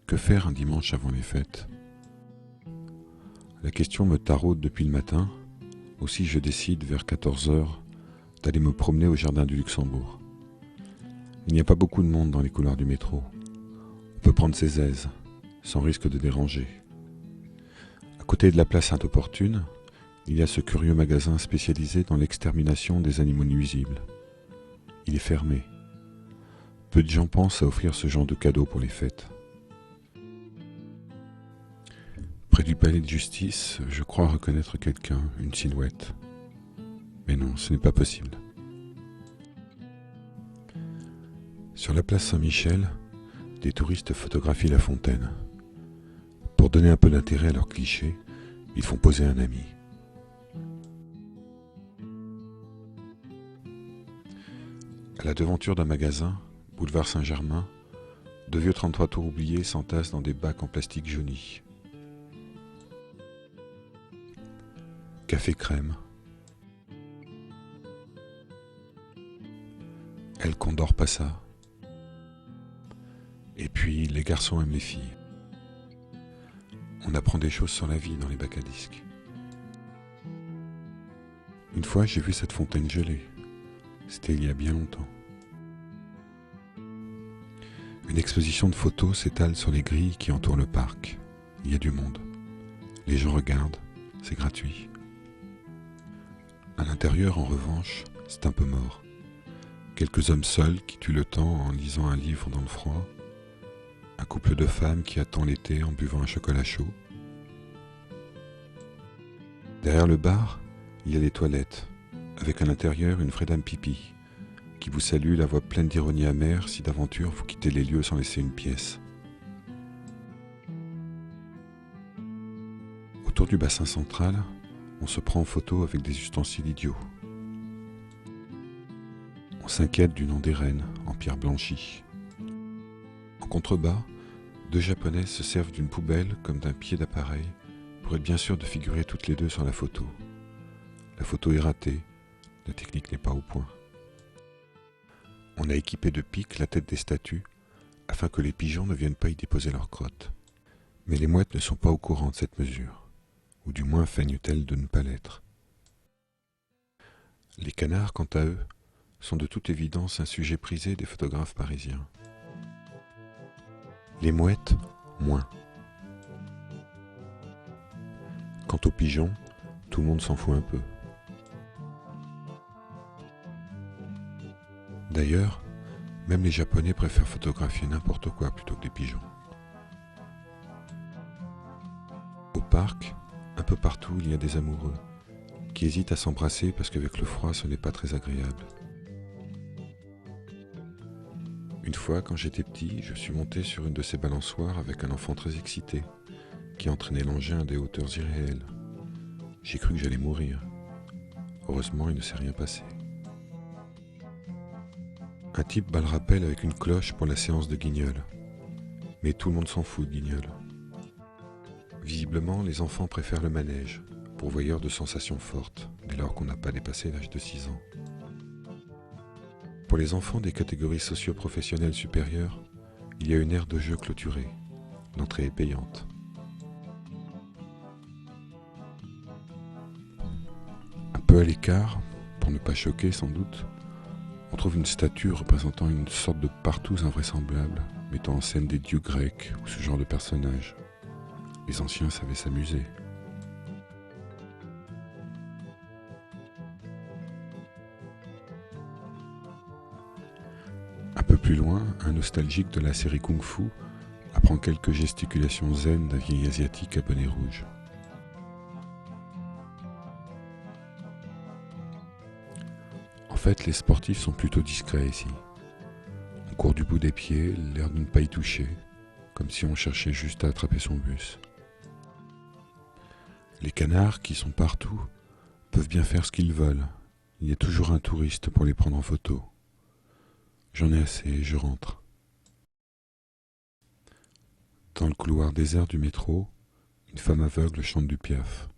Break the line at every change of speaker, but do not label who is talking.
Que faire un dimanche avant les fêtes? La question me taraude depuis le matin, aussi je décide vers 14 heures d'aller me promener au jardin du Luxembourg. Il n'y a pas beaucoup de monde dans les couloirs du métro. On peut prendre ses aises, sans risque de déranger. À côté de la place Sainte-Opportune, il y a ce curieux magasin spécialisé dans l'extermination des animaux nuisibles. Il est fermé. Peu de gens pensent à offrir ce genre de cadeau pour les fêtes. Près du palais de justice, je crois reconnaître quelqu'un, une silhouette. Mais non, ce n'est pas possible. Sur la place Saint-Michel, des touristes photographient la fontaine. Pour donner un peu d'intérêt à leurs clichés, ils font poser un ami. À la devanture d'un magasin, boulevard Saint-Germain, de vieux 33 tours oubliés s'entassent dans des bacs en plastique jaunis. Café crème. Elle Condor pas ça. Et puis les garçons aiment les filles. On apprend des choses sur la vie dans les bacs à disques. Une fois j'ai vu cette fontaine gelée. C'était il y a bien longtemps. Une exposition de photos s'étale sur les grilles qui entourent le parc. Il y a du monde. Les gens regardent, c'est gratuit. À l'intérieur, en revanche, c'est un peu mort. Quelques hommes seuls qui tuent le temps en lisant un livre dans le froid. Un couple de femmes qui attend l'été en buvant un chocolat chaud. Derrière le bar, il y a les toilettes, avec à l'intérieur une vraie dame pipi, qui vous salue la voix pleine d'ironie amère si d'aventure vous quittez les lieux sans laisser une pièce. Autour du bassin central, on se prend en photo avec des ustensiles idiots. On s'inquiète du nom des reines en pierre blanchie. En contrebas, deux japonaises se servent d'une poubelle comme d'un pied d'appareil pour être bien sûr de figurer toutes les deux sur la photo. La photo est ratée, la technique n'est pas au point. On a équipé de pics la tête des statues afin que les pigeons ne viennent pas y déposer leurs crottes. Mais les mouettes ne sont pas au courant de cette mesure. Ou du moins feignent-elles de ne pas l'être. Les canards, quant à eux, sont de toute évidence un sujet prisé des photographes parisiens. Les mouettes, moins. Quant aux pigeons, tout le monde s'en fout un peu. D'ailleurs, même les Japonais préfèrent photographier n'importe quoi plutôt que des pigeons. Au parc, un peu partout, il y a des amoureux qui hésitent à s'embrasser parce qu'avec le froid, ce n'est pas très agréable. Une fois, quand j'étais petit, je suis monté sur une de ces balançoires avec un enfant très excité qui entraînait l'engin à des hauteurs irréelles. J'ai cru que j'allais mourir. Heureusement, il ne s'est rien passé. Un type bat le rappel avec une cloche pour la séance de Guignol. Mais tout le monde s'en fout de Guignol. Visiblement, les enfants préfèrent le manège, pourvoyeur de sensations fortes, dès lors qu'on n'a pas dépassé l'âge de 6 ans. Pour les enfants des catégories socio-professionnelles supérieures, il y a une aire de jeu clôturée. L'entrée est payante. Un peu à l'écart, pour ne pas choquer sans doute, on trouve une statue représentant une sorte de partouze invraisemblable, mettant en scène des dieux grecs ou ce genre de personnages. Les anciens savaient s'amuser. Un peu plus loin, un nostalgique de la série Kung Fu apprend quelques gesticulations zen d'un vieil asiatique à bonnet rouge. En fait, les sportifs sont plutôt discrets ici. On court du bout des pieds, l'air de ne pas y toucher, comme si on cherchait juste à attraper son bus. Les canards, qui sont partout, peuvent bien faire ce qu'ils veulent. Il y a toujours un touriste pour les prendre en photo. J'en ai assez, je rentre. Dans le couloir désert du métro, une femme aveugle chante du Piaf.